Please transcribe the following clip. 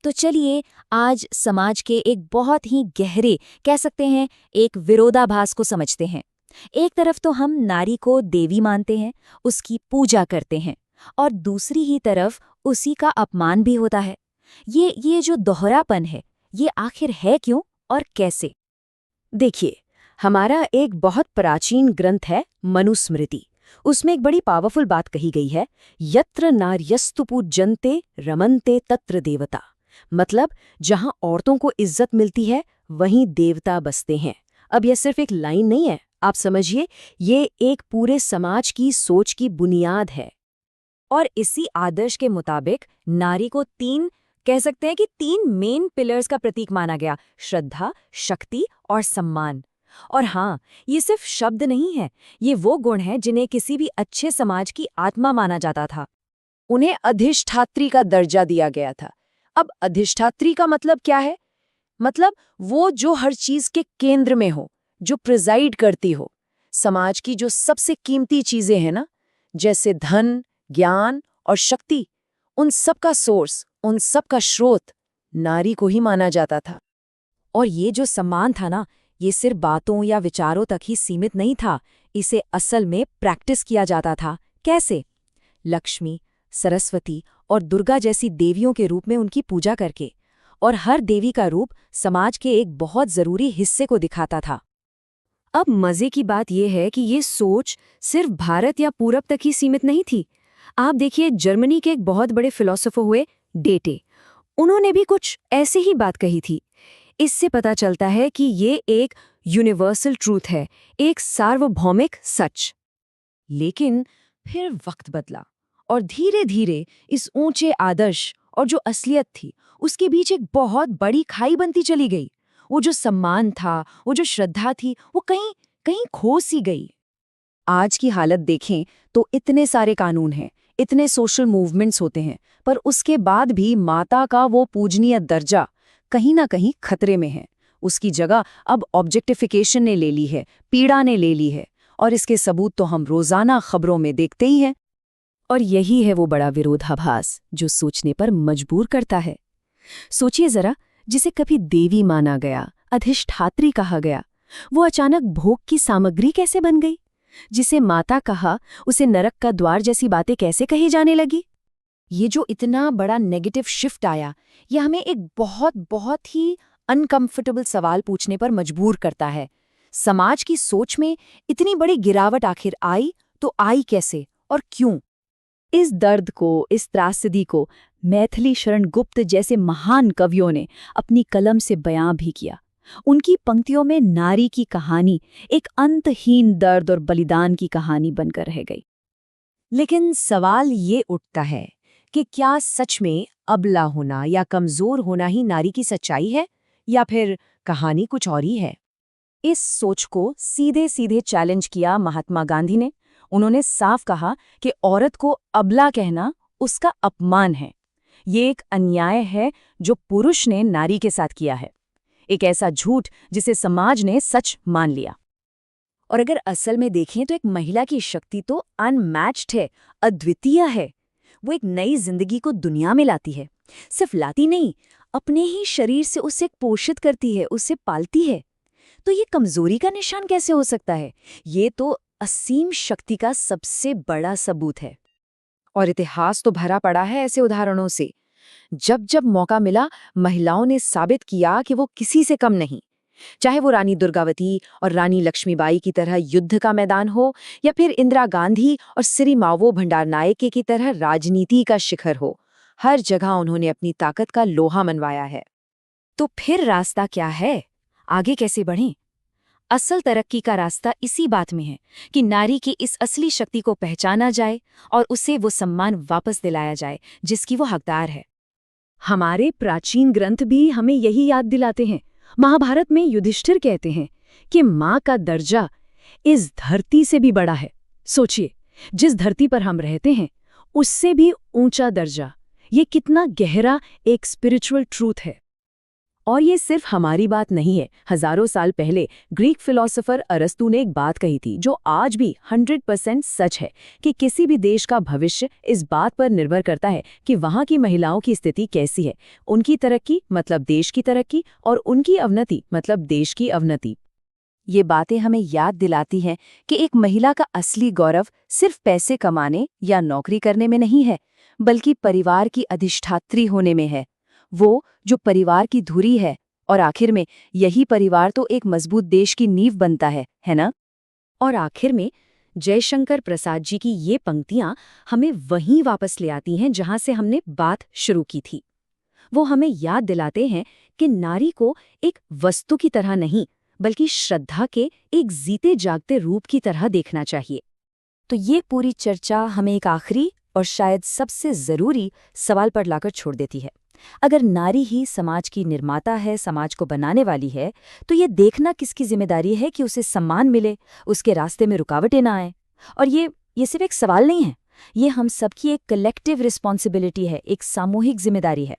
तो चलिए आज समाज के एक बहुत ही गहरे, कह सकते हैं एक विरोधाभास को समझते हैं। एक तरफ तो हम नारी को देवी मानते हैं, उसकी पूजा करते हैं, और दूसरी ही तरफ उसी का अपमान भी होता है। ये जो दोहरापन है, ये आखिर है क्यों और कैसे? देखिए, हमारा एक बहुत प्राचीन ग्रंथ है मनुस्मृति। उसमें एक बड़ी पावरफुल बात कही गई है, यत्र नार्यस्तु पूज्यन्ते रमन्ते तत्र देवता। मतलब जहां औरतों को इज्जत मिलती है वहीं देवता बसते हैं। अब यह सिर्फ एक लाइन नहीं है, आप समझिए, ये एक पूरे समाज की सोच की बुनियाद है। और इसी आदर्श के मुताबिक नारी को कह सकते हैं कि तीन मेन पिलर्स का प्रतीक माना गया: श्रद्धा, शक्ति और सम्मान। और हाँ, ये सिर्फ शब्द नहीं है, ये वो गुण हैं जिन्हें किसी भी अच्छे समाज की आत्मा माना जाता था। उन्हें अधिष्ठात्री का दर्जा दिया गया था। अब अधिष्ठात्री का मतलब क्या है? मतलब वो जो हर चीज के केंद्र में हो, जो प्रिजाइड करती हो। समाज की जो सबसे कीमती चीजें हैं ना, जैसे धन, ज्ञान और शक्ति, उन सब का सोर्स, उन सब का स्रोत नारी को ही माना जाता था। और ये जो सम्मान था ना, ये सिर्फ बातों या विचारों तक ही सीमित नहीं था, इसे असल में प्रैक्टिस किया जाता था। कैसे? लक्ष्मी, सरस्वती और दुर्गा जैसी देवियों के रूप में उनकी पूजा करके। और हर देवी का रूप समाज के एक बहुत जरूरी हिस्से को दिखाता था। अब मजे की बात यह है कि ये सोच सिर्फ भारत या पूरब तक ही सीमित नहीं थी। आप देखिए, जर्मनी के एक बहुत बड़े फिलोसोफर हुए डेटे, उन्होंने भी कुछ ऐसे ही बात कही थी। इससे पता चलता है कि ये एक यूनिवर्सल ट्रूथ है, एक सार्वभौमिक सच। लेकिन फिर वक्त बदला और धीरे धीरे इस ऊंचे आदर्श और जो असलियत थी उसके बीच एक बहुत बड़ी खाई बनती चली गई। वो जो सम्मान था, वो जो श्रद्धा थी, वो कहीं कहीं खो सी गई। आज की हालत देखें तो इतने सारे कानून हैं, इतने सोशल मूवमेंट्स होते हैं, पर उसके बाद भी माता का वो पूजनीय दर्जा कहीं ना कहीं खतरे में है। उसकी जगह अब ऑब्जेक्टिफिकेशन ने ले ली है, पीड़ा ने ले ली है, और इसके सबूत तो हम रोजाना खबरों में देखते ही हैं। और यही है वो बड़ा विरोधाभास जो सोचने पर मजबूर करता है। सोचिए जरा, जिसे कभी देवी माना गया, अधिष्ठात्री कहा गया, वो अचानक भोग की सामग्री कैसे बन गई? जिसे माता कहा, उसे नरक का द्वार जैसी बातें कैसे कही जाने लगी? ये जो इतना बड़ा नेगेटिव शिफ्ट आया, ये हमें एक बहुत बहुत ही अनकंफर्टेबल सवाल पूछने पर मजबूर करता है। समाज की सोच में इतनी बड़ी गिरावट आखिर आई तो आई कैसे और क्यों? इस दर्द को, इस त्रासदी को मैथिली शरण गुप्त जैसे महान कवियों ने अपनी कलम से बयां भी किया। उनकी पंक्तियों में नारी की कहानी एक अंतहीन दर्द और बलिदान की कहानी बनकर रह गई। लेकिन सवाल ये उठता है कि क्या सच में अबला होना या कमजोर होना ही नारी की सच्चाई है, या फिर कहानी कुछ और ही है? इस सोच को सीधे सीधे चैलेंज किया महात्मा गांधी ने। उन्होंने साफ कहा कि औरत को अबला कहना उसका अपमान है। ये एक अन्याय है जो पुरुष ने नारी के साथ किया है, एक ऐसा झूठ जिसे समाज ने सच मान लिया। और अगर असल में देखें तो एक महिला की शक्ति तो अनमैच्ड है, अद्वितीय है। वो एक नई जिंदगी को दुनिया में लाती है। सिर्फ लाती नहीं, अपने ही शरीर से उसे पोषित करती है, उसे पालती है। तो ये कमजोरी का निशान कैसे हो सकता है? ये तो असीम शक्ति का सबसे बड़ा सबूत है। और इतिहास तो भरा पड़ा है ऐसे उदाहरणों से। जब जब मौका मिला, महिलाओं ने साबित किया कि वो किसी से कम नहीं। चाहे वो रानी दुर्गावती और रानी लक्ष्मीबाई की तरह युद्ध का मैदान हो, या फिर इंदिरा गांधी और सिरिमावो भंडारनायके की तरह राजनीति का शिखर हो, हर जगह उन्होंने अपनी ताकत का लोहा मनवाया है। तो फिर रास्ता क्या है? आगे कैसे बढ़ें? असल तरक्की का रास्ता इसी बात में है कि नारी की इस असली शक्ति को पहचाना जाए और उसे वो सम्मान वापस दिलाया जाए जिसकी वो हकदार है। हमारे प्राचीन ग्रंथ भी हमें यही याद दिलाते हैं। महाभारत में युधिष्ठिर कहते हैं कि माँ का दर्जा इस धरती से भी बड़ा है। सोचिए, जिस धरती पर हम रहते हैं उससे भी ऊंचा दर्जा। ये कितना गहरा एक स्पिरिचुअल ट्रूथ है। और ये सिर्फ हमारी बात नहीं है। हजारों साल पहले ग्रीक फिलोसोफर अरस्तू ने एक बात कही थी जो आज भी 100% सच है कि किसी भी देश का भविष्य इस बात पर निर्भर करता है कि वहाँ की महिलाओं की स्थिति कैसी है। उनकी तरक्की मतलब देश की तरक्की, और उनकी अवनति मतलब देश की अवनति। ये बातें हमें याद दिलाती हैं कि एक महिला का असली गौरव सिर्फ पैसे कमाने या नौकरी करने में नहीं है, बल्कि परिवार की अधिष्ठात्री होने में है। वो जो परिवार की धुरी है, और आखिर में यही परिवार तो एक मजबूत देश की नींव बनता है ना? और आखिर में जयशंकर प्रसाद जी की ये पंक्तियां हमें वहीं वापस ले आती हैं जहां से हमने बात शुरू की थी। वो हमें याद दिलाते हैं कि नारी को एक वस्तु की तरह नहीं, बल्कि श्रद्धा के एक जीते जागते रूप की तरह देखना चाहिए। तो ये पूरी चर्चा हमें एक आखिरी और शायद सबसे ज़रूरी सवाल पर लाकर छोड़ देती है। अगर नारी ही समाज की निर्माता है, समाज को बनाने वाली है, तो ये देखना किसकी जिम्मेदारी है कि उसे सम्मान मिले, उसके रास्ते में रुकावटें ना आए। और ये सिर्फ एक सवाल नहीं है, ये हम सबकी एक कलेक्टिव रिस्पॉन्सिबिलिटी है, एक सामूहिक जिम्मेदारी है।